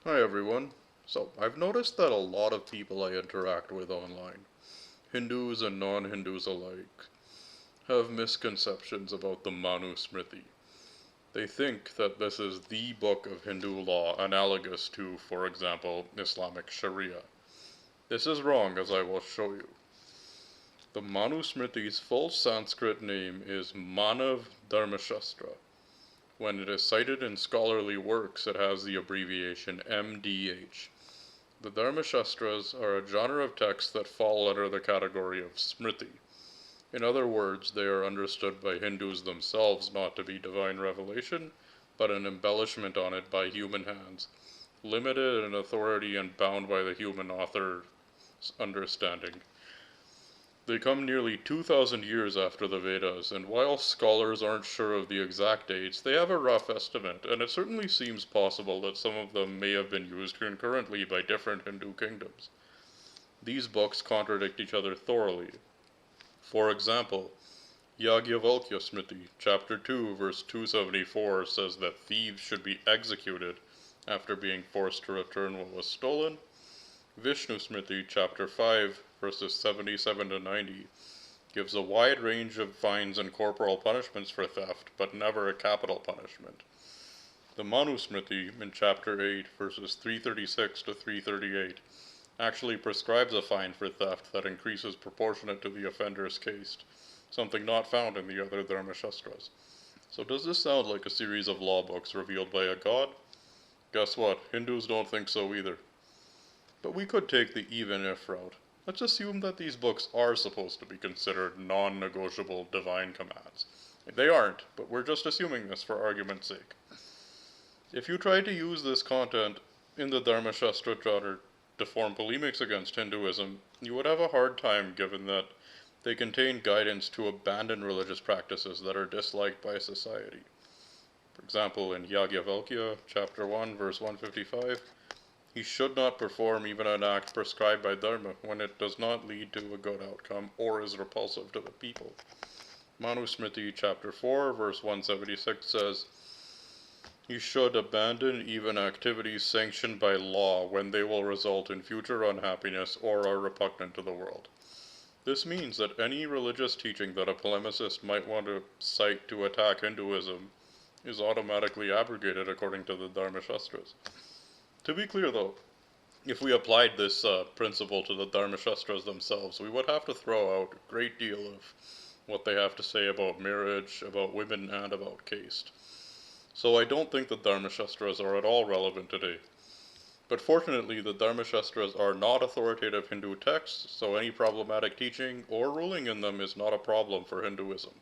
Hi everyone. So, I've noticed that a lot of people I interact with online, Hindus and non-Hindus alike, have misconceptions about the Manusmriti. They think that this is the book of Hindu law analogous to, for example, Islamic Sharia. This is wrong, as I will show you. The Manusmriti's full Sanskrit name is Manav Dharmashastra. When it is cited in scholarly works, it has the abbreviation MDH. The Dharmashastras are a genre of texts that fall under the category of Smriti. In other words, they are understood by Hindus themselves not to be divine revelation, but an embellishment on it by human hands, limited in authority and bound by the human author's understanding. They come nearly 2,000 years after the Vedas, and while scholars aren't sure of the exact dates, they have a rough estimate, and it certainly seems possible that some of them may have been used concurrently by different Hindu kingdoms. These books contradict each other thoroughly. For example, Yagyavalkya Smriti, chapter 2, verse 274 says that thieves should be executed after being forced to return what was stolen. Vishnu Smriti, chapter 5, verses 77 to 90 gives a wide range of fines and corporal punishments for theft, but never a capital punishment. The Manusmriti, in chapter 8, verses 336 to 338, actually prescribes a fine for theft that increases proportionate to the offender's caste, something not found in the other Dharmashastras. So does this sound like a series of law books revealed by a god? Guess what? Hindus don't think so either. But we could take the even if route. Let's assume that these books are supposed to be considered non-negotiable divine commands. They aren't, but we're just assuming this for argument's sake. If you try to use this content in the Dharmashastra genre to form polemics against Hinduism, you would have a hard time given that they contain guidance to abandon religious practices that are disliked by society. For example, in Yagyavalkya, chapter 1, verse 155, he should not perform even an act prescribed by Dharma when it does not lead to a good outcome or is repulsive to the people. Manusmriti chapter 4 verse 176 says, he should abandon even activities sanctioned by law when they will result in future unhappiness or are repugnant to the world. This means that any religious teaching that a polemicist might want to cite to attack Hinduism is automatically abrogated according to the Dharmashastras. To be clear though, if we applied this principle to the Dharmashastras themselves, we would have to throw out a great deal of what they have to say about marriage, about women, and about caste. So I don't think the Dharmashastras are at all relevant today. But fortunately, the Dharmashastras are not authoritative Hindu texts, so any problematic teaching or ruling in them is not a problem for Hinduism.